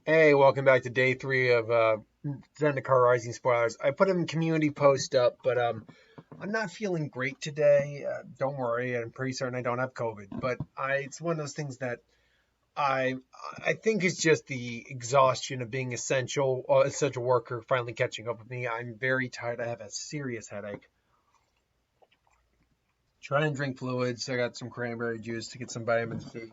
Hey, welcome back to day 3 of Zedikar Rising spoilers. I put a community post up, but I'm not feeling great today. Don't worry, I'm pretty certain I don't have COVID. But it's one of those things that I I think it's just the exhaustion of being essential worker finally catching up with me. I'm very tired. I have a serious headache. Trying to drink fluids. I got some cranberry juice to get some vitamin C.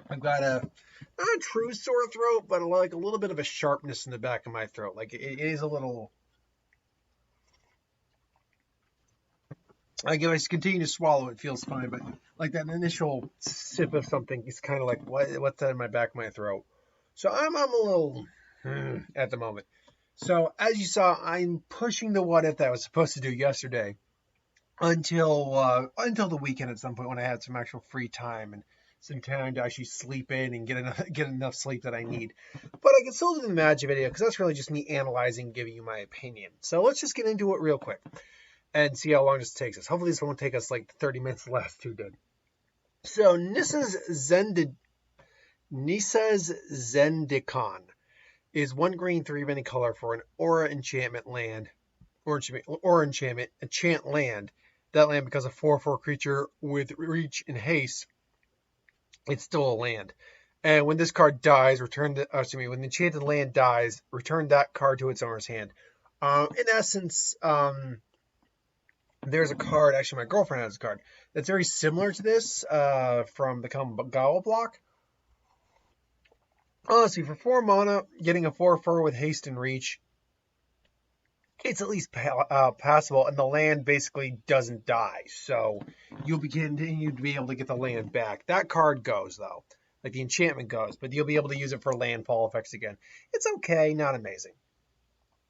I've got not a true sore throat, but like a little bit of a sharpness in the back of my throat. Like it is a little. Like if I continue to swallow, it feels fine, but like that initial sip of something is kind of like what's that in my back of my throat. So I'm a little at the moment. So as you saw, I'm pushing the what if that I was supposed to do yesterday until the weekend at some point when I had some actual free time and some time to actually sleep in and get enough sleep that I need. But I can still do the magic video because that's really just me analyzing, giving you my opinion. So let's just get into it real quick and see how long this takes us. Hopefully this won't take us like 30 minutes. The last two did. So Nissa's Zendikon is 1 green, 3 of any color for an aura enchantment land, or enchant land. That land becomes a 4/4 creature with reach and haste. It's still a land. And when this card dies, when the enchanted land dies, return that card to its owner's hand. In essence, there's a card, actually my girlfriend has a card, that's very similar to this from the Kamigawa block. Honestly, for 4 mana, getting a 4/4 with haste and reach, it's at least passable, and the land basically doesn't die. So you'll continue to be able to get the land back. That card goes, though. Like the enchantment goes, but you'll be able to use it for landfall effects again. It's okay, not amazing.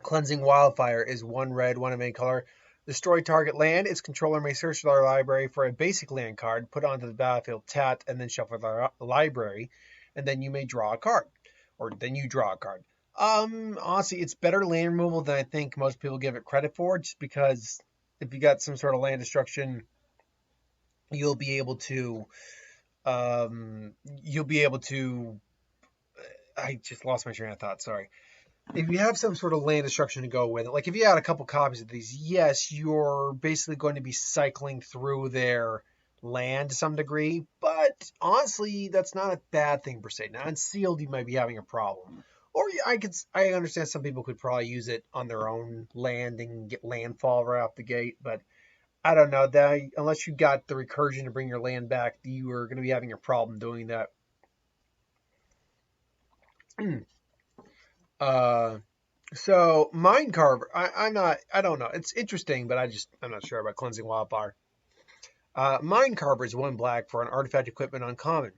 Cleansing Wildfire is 1 red, 1 of any color. Destroy target land. Its controller may search their library for a basic land card, put onto the battlefield tapped, and then shuffle their library, and then you may draw a card. Or then you draw a card. Honestly, it's better land removal than I think most people give it credit for, just because if you got some sort of land destruction, you'll be able to, you'll be able to, I just lost my train of thought, sorry. If you have some sort of land destruction to go with it, like if you had a couple copies of these, yes, you're basically going to be cycling through their land to some degree, but honestly, that's not a bad thing per se. Now, in sealed, you might be having a problem. Or I understand some people could probably use it on their own land and get landfall right off the gate, but I don't know that unless you got the recursion to bring your land back, you are going to be having a problem doing that. So Mind Carver, I don't know. It's interesting, but I'm not sure about Cleansing Wildfire. Mind Carver is 1 black for an artifact equipment uncommon.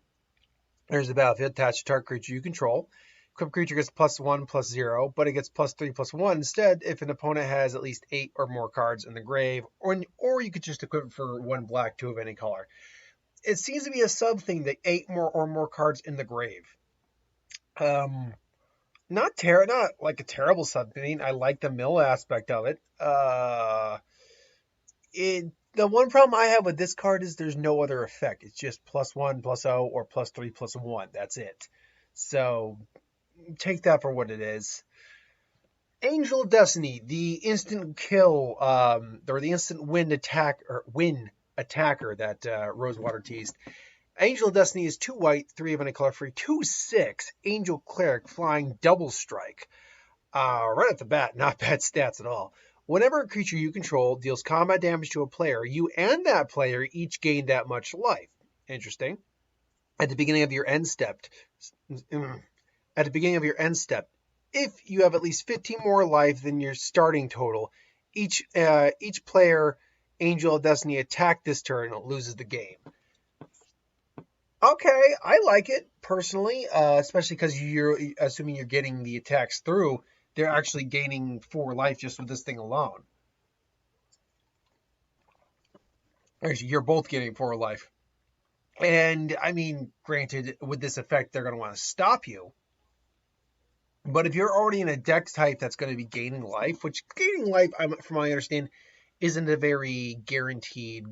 There's a battlefield attached to target creature you control. Equipped creature gets +1/+0, but it gets +3/+1 instead if an opponent has at least 8 or more cards in the grave, or you could just equip it for 1 black, 2 of any color. It seems to be a sub thing that 8 more cards in the grave. Not like a terrible sub thing. I like the mill aspect of it. The one problem I have with this card is there's no other effect. It's just +1/+0 or +3/+1. That's it. So take that for what it is. Angel of Destiny, the instant kill, or the instant win attacker that Rosewater teased. Angel of Destiny is 2 white, 3 of any color free, 2/6. Angel Cleric, flying double strike. Right off the bat, not bad stats at all. Whenever a creature you control deals combat damage to a player, you and that player each gain that much life. Interesting. At the beginning of your end step, if you have at least 15 more life than your starting total, each player Angel of Destiny attack this turn loses the game. Okay, I like it personally, especially because you're assuming you're getting the attacks through. They're actually gaining 4 life just with this thing alone. Actually, you're both getting 4 life. And, I mean, granted, with this effect, they're going to want to stop you. But if you're already in a dex type that's going to be gaining life, which gaining life, from what I understand, isn't a very guaranteed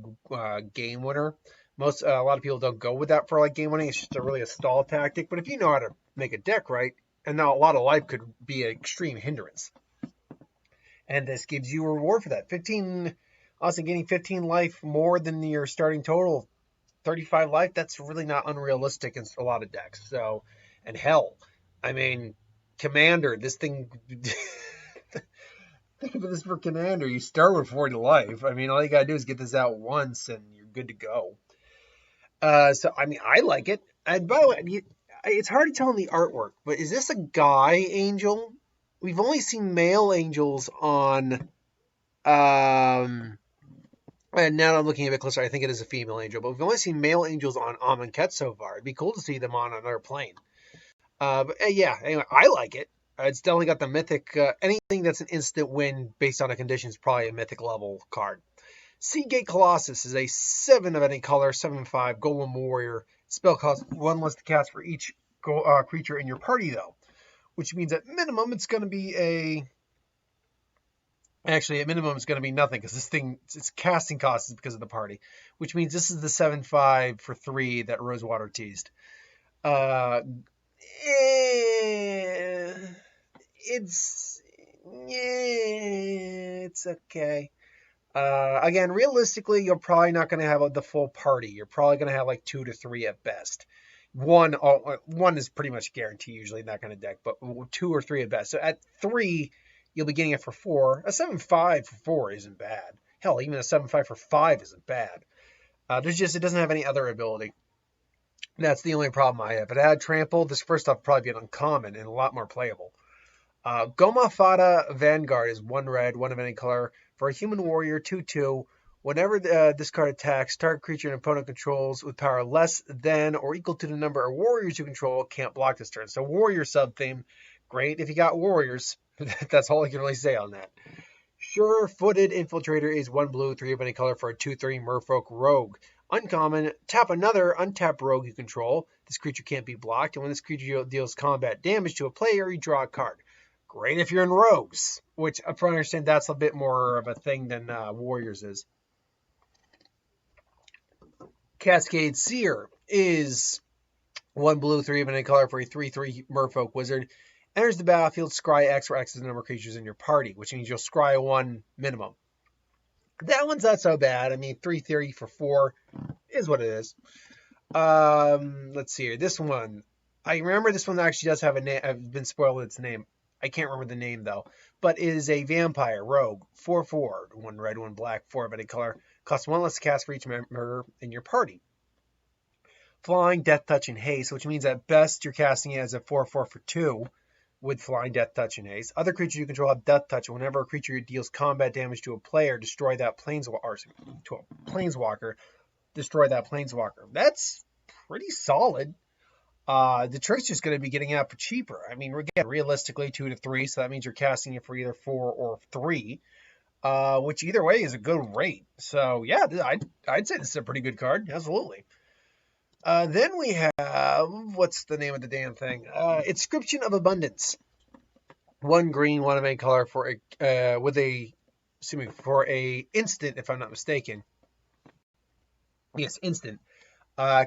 game winner. A lot of people don't go with that for like game winning. It's just really a stall tactic. But if you know how to make a deck right, And now a lot of life could be an extreme hindrance. And this gives you a reward for that. 15, honestly, getting 15 life more than your starting total, 35 life, that's really not unrealistic in a lot of decks. So, and hell, I mean, Commander, this thing, think of this for Commander. You start with 40 life. I mean, all you gotta do is get this out once and you're good to go. So, I mean, I like it. And by the way, it's hard to tell in the artwork, but is this a guy angel? We've only seen male angels on, and now I'm looking a bit closer. I think it is a female angel, but we've only seen male angels on Amonkhet so far. It'd be cool to see them on another plane. But yeah, anyway, I like it. It's definitely got the mythic. Anything that's an instant win based on a condition is probably a mythic level card. Seagate Colossus is a 7 of any color, 7/5 Golem Warrior. Spell costs 1 less to cast for each creature in your party, though, which means at minimum it's going to be a. Actually, at minimum it's going to be nothing because this thing, its casting cost is because of the party, which means this is the 7/5 for 3 that Rosewater teased. It's okay. Again, realistically, you're probably not going to have the full party. You're probably going to have like 2 to 3 at best. One is pretty much guaranteed usually in that kind of deck, but 2 or 3 at best. So at 3, you'll be getting it for 4. A 7/5 for 4 isn't bad. Hell, even a 7/5 for 5 isn't bad. It doesn't have any other ability. That's the only problem I have. If it had Trample, this first off would probably be an uncommon and a lot more playable. Goma Fata Vanguard is 1 red, 1 of any color. For a human warrior, 2/2. Whenever this card attacks, target creature an opponent controls with power less than or equal to the number of warriors you control can't block this turn. So warrior sub-theme, great if you got warriors. That's all I can really say on that. Sure-footed Infiltrator is 1 blue, 3 of any color for a 2/3 Merfolk Rogue. Uncommon, tap another untapped rogue you control. This creature can't be blocked, and when this creature deals combat damage to a player, you draw a card. Great if you're in rogues, which I probably understand that's a bit more of a thing than warriors is. Cascade Seer is 1 blue, 3 of any color for a 3/3 Merfolk Wizard. Enters the battlefield, scry X, where X is the number of creatures in your party, which means you'll scry 1 minimum. That one's not so bad. I mean, 3/3 for 4 is what it is. Let's see here. This one, I remember this one actually does have a name. I've been spoiled with its name. I can't remember the name though. But it is a vampire rogue, 4/4, 1 red, 1 black, 4 of any color. Costs 1 less to cast for each member in your party. Flying, Death Touch, and Haste, which means at best you're casting it as a 4/4 for 2 with Flying, Death Touch, and Haste. Other creatures you control have Death Touch. Whenever a creature deals combat damage to a player, destroy that planeswalker. Destroy that planeswalker. That's pretty solid. The trick's just going to be getting out for cheaper. I mean, again, realistically, 2 to 3, so that means you're casting it for either 4 or 3, which either way is a good rate. So yeah, I'd say this is a pretty good card. Absolutely. Then we have, what's the name of the damn thing? Inscription of Abundance. 1 green, 1 of any color for a instant, if I'm not mistaken. Yes, instant.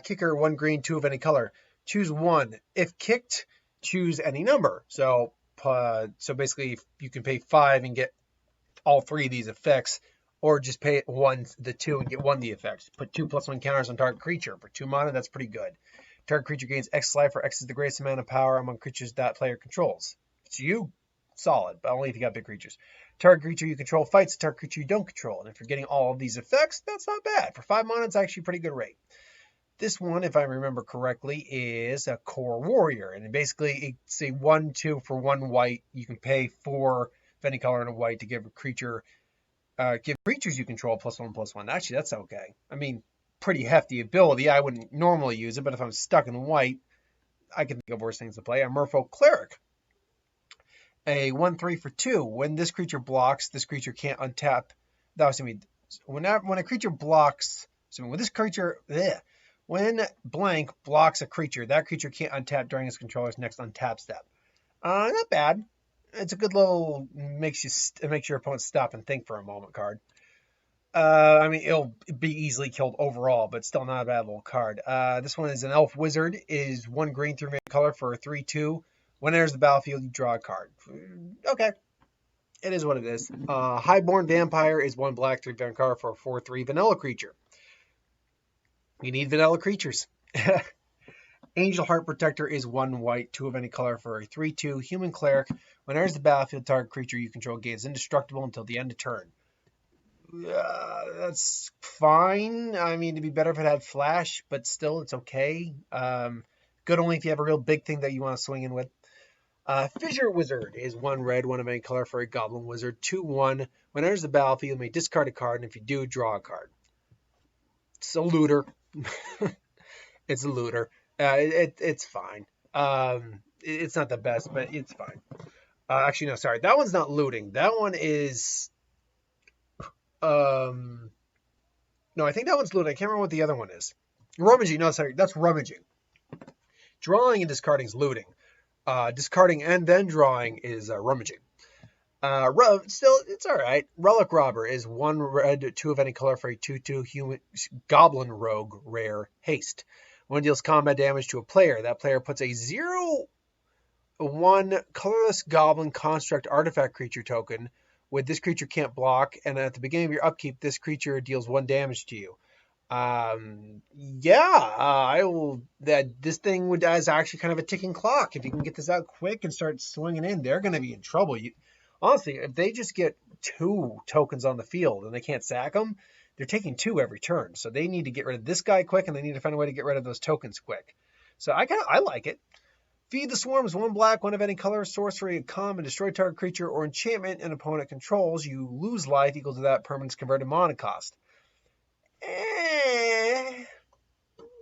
Kicker, 1 green, 2 of any color. Choose 1. If kicked, choose any number. So basically, you can pay 5 and get all 3 of these effects, or just pay the 2 and get 1 of the effects. Put 2/+1 counters on target creature. For 2 mana, that's pretty good. Target creature gains X life, where X is the greatest amount of power among creatures that player controls. It's you, solid, but only if you got big creatures. Target creature you control fights the target creature you don't control. And if you're getting all of these effects, that's not bad. For 5 mana, it's actually a pretty good rate. This one, if I remember correctly, is a core warrior. And basically, it's a 1/2 for 1 white. You can pay 4 of any color and a white to give creatures you control +1/+1. Actually, that's okay. I mean, pretty hefty ability. I wouldn't normally use it, but if I'm stuck in white, I can think of worse things to play. A Merfolk Cleric. A 1/3 for 2. When this creature blocks, this creature can't untap. When a creature blocks, when blank blocks a creature, that creature can't untap during its controller's next untap step. Not bad. It's a good little makes your opponent stop and think for a moment card. I mean, it'll be easily killed overall, but still not a bad little card. This one is an Elf Wizard. Is 1 green, 3 color for a 3/2 When it enters the battlefield, you draw a card. Okay, it is what it is. Highborn Vampire is 1 black, 3 vampire for a 4/3 vanilla creature. You need vanilla creatures. Angel Heart Protector is 1 white, 2 of any color for a 3/2 human cleric. When it enters the battlefield, target creature you control gains indestructible until the end of turn. That's fine. I mean, it'd be better if it had flash, but still, it's okay. Good only if you have a real big thing that you want to swing in with. Fissure Wizard is 1 red, 1 of any color for a Goblin Wizard. 2/1. When it enters the battlefield, you may discard a card, and if you do, draw a card. It's a looter. It's a looter. It's fine. It's not the best, but it's fine. Actually, no, sorry. That one's not looting. That one is... no, I think that one's looting. I can't remember what the other one is. Rummaging. No, sorry. That's rummaging. Drawing and discarding is looting. Discarding and then drawing is rummaging. Still, it's all right. Relic Robber is 1 red, 2 of any color for a 2/2 human Goblin Rogue rare haste. When it deals combat damage to a player, that player puts a 0/1 colorless Goblin Construct artifact creature token with this creature can't block, and at the beginning of your upkeep, this creature deals 1 damage to you. I will. This thing is actually kind of a ticking clock. If you can get this out quick and start swinging in, they're going to be in trouble. Honestly, if they just get 2 tokens on the field and they can't sack them, they're taking 2 every turn. So they need to get rid of this guy quick, and they need to find a way to get rid of those tokens quick. So I like it. Feed the Swarms, 1 black, 1 of any color, sorcery, a common, destroy target creature or enchantment an opponent controls. You lose life equal to that permanent's converted mana cost.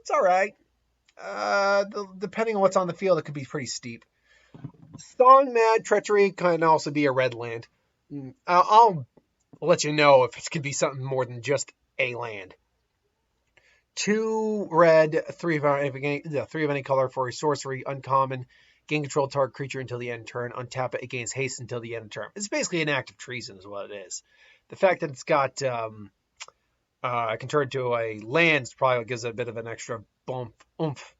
It's all right. Depending on what's on the field, it could be pretty steep. Song Mad Treachery can also be a red land. I'll let you know if it could be something more than just a land. 2 red, 3 of any color for a sorcery, uncommon. Gain control of target creature until the end of turn. Untap it, it gains haste until the end of turn. It's basically an act of treason is what it is. The fact that it's got... I can turn it to a land probably gives it a bit of an extra oomph.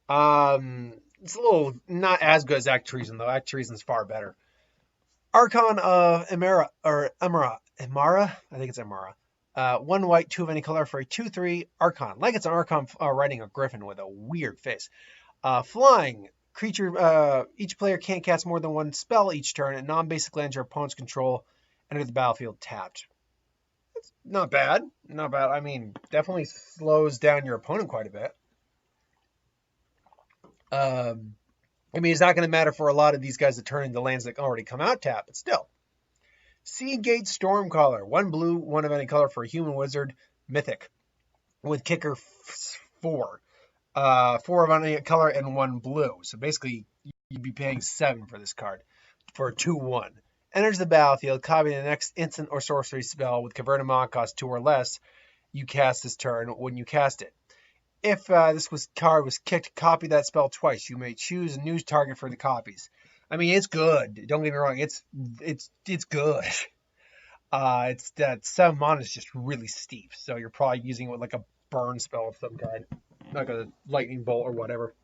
It's a little not as good as Act Treason, though. Act Treason is far better. Archon of Emara. I think it's Emara. 1 white, 2 of any color for a 2/3 Archon. Like it's an Archon riding a griffin with a weird face. Flying. Creature. Each player can't cast more than 1 spell each turn, and non-basic lands your opponent's control enter the battlefield tapped. It's not bad. Not bad. I mean, definitely slows down your opponent quite a bit. I mean, it's not going to matter for a lot of these guys that turn into lands that already come out tapped, but still. Seagate Stormcaller, 1 blue, 1 of any color for a human wizard, mythic, with kicker 4. 4 of any color and 1 blue. So basically, you'd be paying 7 for this card for a 2/1. Enters the battlefield, copy the next instant or sorcery spell with converted mana cost 2 or less you cast this turn when you cast it. If this card was kicked, copy that spell twice. You may choose a new target for the copies. I mean, it's good. Don't get me wrong. It's good. It's that 7 mana is just really steep. So you're probably using it with like a burn spell of some kind, like a lightning bolt or whatever.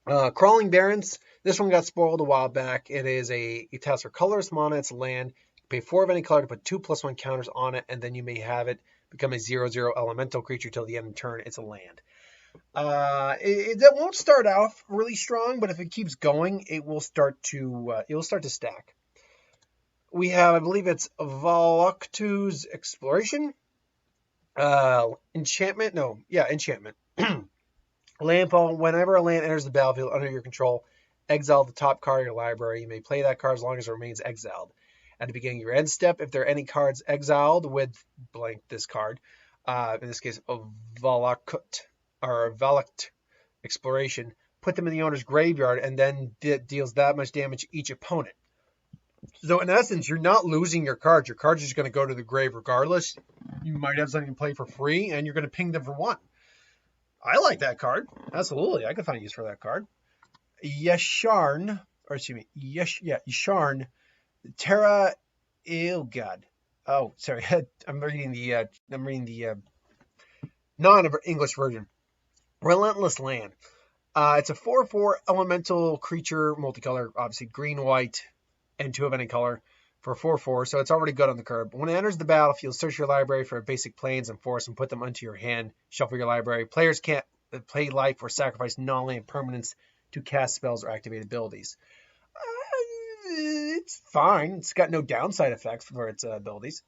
Crawling Barrens. This one got spoiled a while back. It has for colorless mana. It's a land. You pay 4 of any color to put 2/+1 counters on it, and then you may have it become a 0/0 elemental creature till the end of the turn. It's a land. It won't start off really strong, but if it keeps going, it will start to stack. We have, I believe it's Valaktu's Exploration. Enchantment. Landfall. Whenever a land enters the battlefield under your control, exile the top card of your library. You may play that card as long as it remains exiled. At the beginning of your end step, if there are any cards exiled with blank this card, in this case, Valakt Exploration, put them in the owner's graveyard and then deals that much damage to each opponent. So in essence, you're not losing your cards. Your cards are just going to go to the grave regardless. You might have something to play for free, and you're going to ping them for 1. I like that card. Absolutely. I could find use for that card. Yasharn. Terra Ilgad. Oh, sorry. I'm reading the non-English version. Relentless Land. It's a 4/4 elemental creature, multicolor, obviously green, white, and 2 of any color for 4/4. So it's already good on the curb. When it enters the battlefield, search your library for basic planes and forests and put them onto your hand. Shuffle your library. Players can't play life or sacrifice non-land permanents to cast spells or activate abilities. It's fine. It's got no downside effects for its abilities.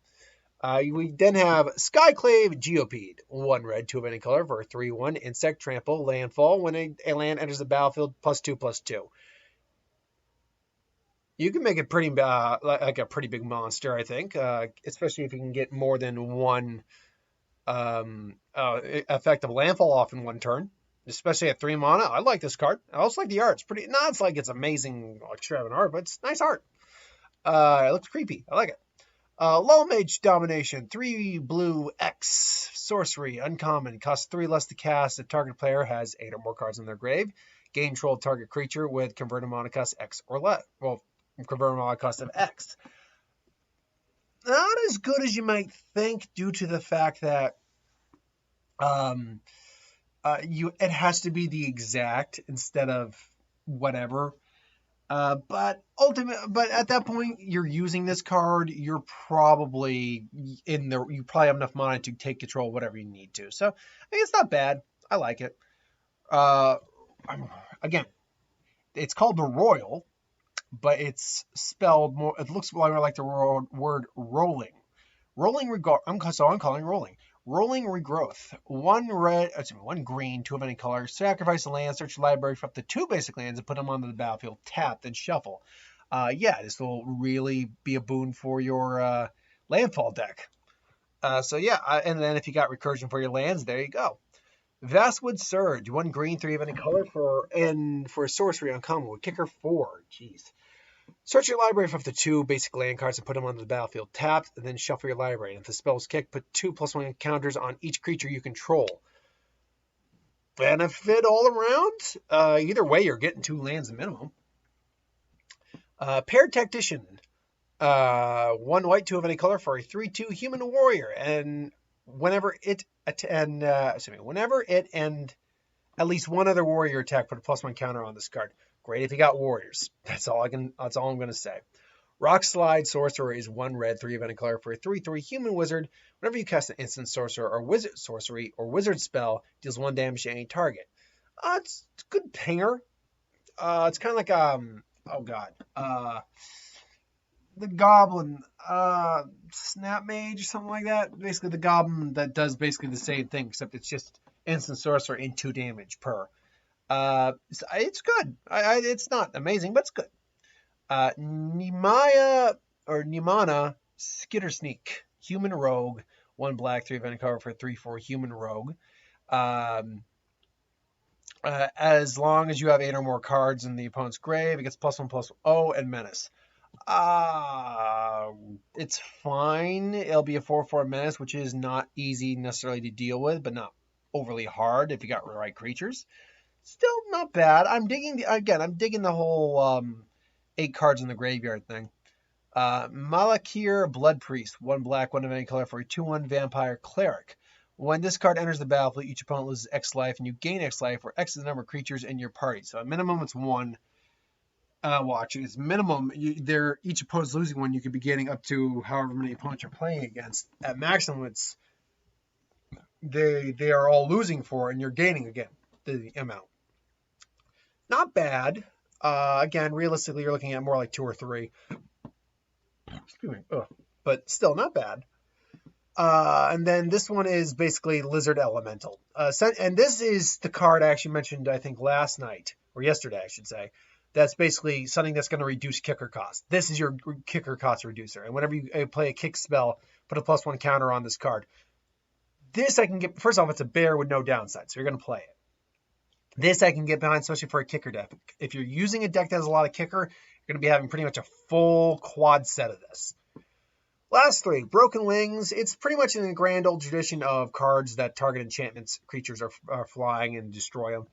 We then have Skyclave Geopede. 1 red, 2 of any color for a 3/1. Insect Trample, Landfall. When a land enters the battlefield, +2/+2. You can make it pretty like a pretty big monster, I think, especially if you can get more than one effective landfall off in one turn, especially at 3 mana. I like this card. I also like the art. It's pretty, not it's like it's amazing extravagant art, but it's nice art. It looks creepy. I like it. Low Mage Domination, 3 blue X sorcery, uncommon, costs 3 less to cast. The target player has 8 or more cards in their grave. Gain control of target creature with converted mana cost X or less. Well, converted mana cost of X. Not as good as you might think, due to the fact that it has to be the exact instead of whatever. But at that point, you're using this card. You're probably you probably have enough mana to take control of whatever you need to. So I think it's not bad. I like it. Again, it's called the Royal, but it's spelled more. It looks more like the word rolling. Rolling regard. I'm calling rolling. Rolling Regrowth. 1 red, 1 green, 2 of any color. Sacrifice a land, search your library for up to 2 basic lands and put them onto the battlefield. Tap, then shuffle. Yeah, this will really be a boon for your landfall deck. So yeah, and then if you got recursion for your lands, there you go. Vastwood Surge. 1 green, 3 of any color for sorcery uncommon with kicker 4. Jeez. Search your library for up to 2 basic land cards and put them onto the battlefield. Tap, and then shuffle your library. And if the spell is kicked, put 2+1 counters on each creature you control. Benefit all around. Either way, you're getting 2 lands minimum. Paired Tactician. 1 white, 2 of any color for a 3/2 human warrior. And whenever it and at least one other warrior attack, put a +1 counter on this card. Great if you got warriors. That's all I'm going to say. Rock Slide Sorcerer is 1 red, 3 of any color for a 3/3 human wizard. Whenever you cast an instant sorcerer or wizard sorcery or wizard spell, deals 1 damage to any target. It's a good pinger. It's kind of like the goblin snap mage or something like that. Basically the goblin that does basically the same thing, except it's just instant sorcerer in 2 damage per. It's good. It's not amazing, but it's good. Nemana Skitter Sneak, human rogue, 1 black, 3 of any color for 3/4 human rogue. As long as you have 8 or more cards in the opponent's grave, it gets +1/+0 and menace. It's fine. It'll be a 4/4 menace, which is not easy necessarily to deal with, but not overly hard if you got the right creatures. Still not bad. I'm digging the whole 8 cards in the graveyard thing. Malakir Blood Priest, 1 black, 1 of any color for a 2/1 vampire cleric. When this card enters the battlefield, each opponent loses X life, and you gain X life, where X is the number of creatures in your party. So at minimum, it's 1. It's minimum. Each opponent's losing 1. You could be getting up to however many opponents you're playing against. At maximum, it's they are all losing 4, and you're gaining again the amount. Not bad. Again, realistically, you're looking at more like 2 or 3. Excuse me. But still not bad. And then this one is basically Lizard Elemental. And this is the card I actually mentioned, I think, last night, or yesterday, I should say. That's basically something that's going to reduce kicker cost. This is your kicker cost reducer. And whenever you play a kick spell, put a +1 counter on this card. This I can get, first off, it's a bear with no downside, so you're going to play it. This I can get behind, especially for a kicker deck. If you're using a deck that has a lot of kicker, you're going to be having pretty much a full quad set of this. Lastly, Broken Wings. It's pretty much in the grand old tradition of cards that target enchantments, creatures are flying and destroy them.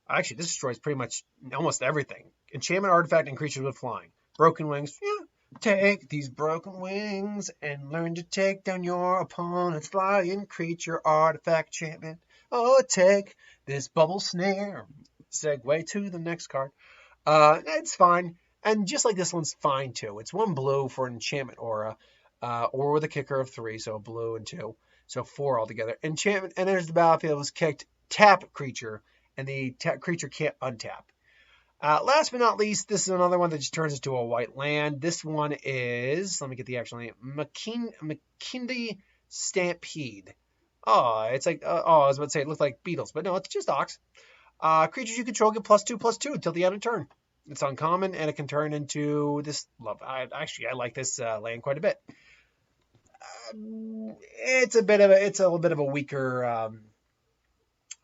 Actually, this destroys pretty much almost everything. Enchantment, artifact, and creatures with flying. Broken Wings. Yeah. Take these broken wings and learn to take down your opponent's flying creature, artifact, enchantment. Oh, take this bubble snare. segue to the next card. It's fine. And just like this one's fine too. It's 1 blue for an enchantment aura, or with a kicker of 3, so blue and 2. So 4 altogether. Enchantment enters the battlefield, is kicked, tap creature, and the creature can't untap. Last but not least, this is another one that just turns into a white land. This one is, let me get the actual name, McKinley Stampede. Oh, it's like, I was about to say it looked like beetles, but no, it's just ox. Creatures you control get +2/+2 until the end of turn. It's uncommon, and it can turn into this. I like this land quite a bit. It's a little bit of a weaker.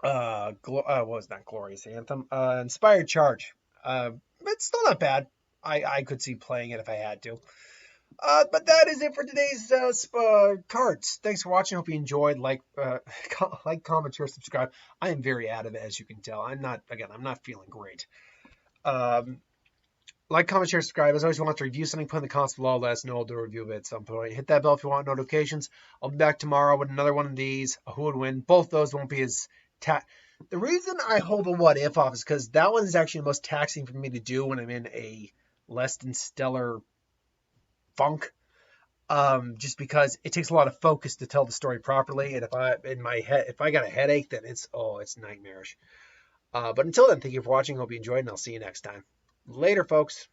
What was that? Glorious Anthem. Inspired Charge. It's still not bad. I could see playing it if I had to. But that is it for today's cards. Thanks for watching. Hope you enjoyed. Like, comment, share, subscribe. I am very out of it, as you can tell. I'm not feeling great. Like, comment, share, subscribe. As always, if you want to review something, put in the comments below. Let us know. I'll do a review of it at some point. Hit that bell if you want notifications. I'll be back tomorrow with another one of these. Who would win? Both those won't be as The reason I hold the what if off is because that one is actually the most taxing for me to do when I'm in a less than stellar funk. Just because it takes a lot of focus to tell the story properly, and if I got a headache, then it's nightmarish. But until then, thank you for watching. Hope you enjoyed, and I'll see you next time. Later, folks.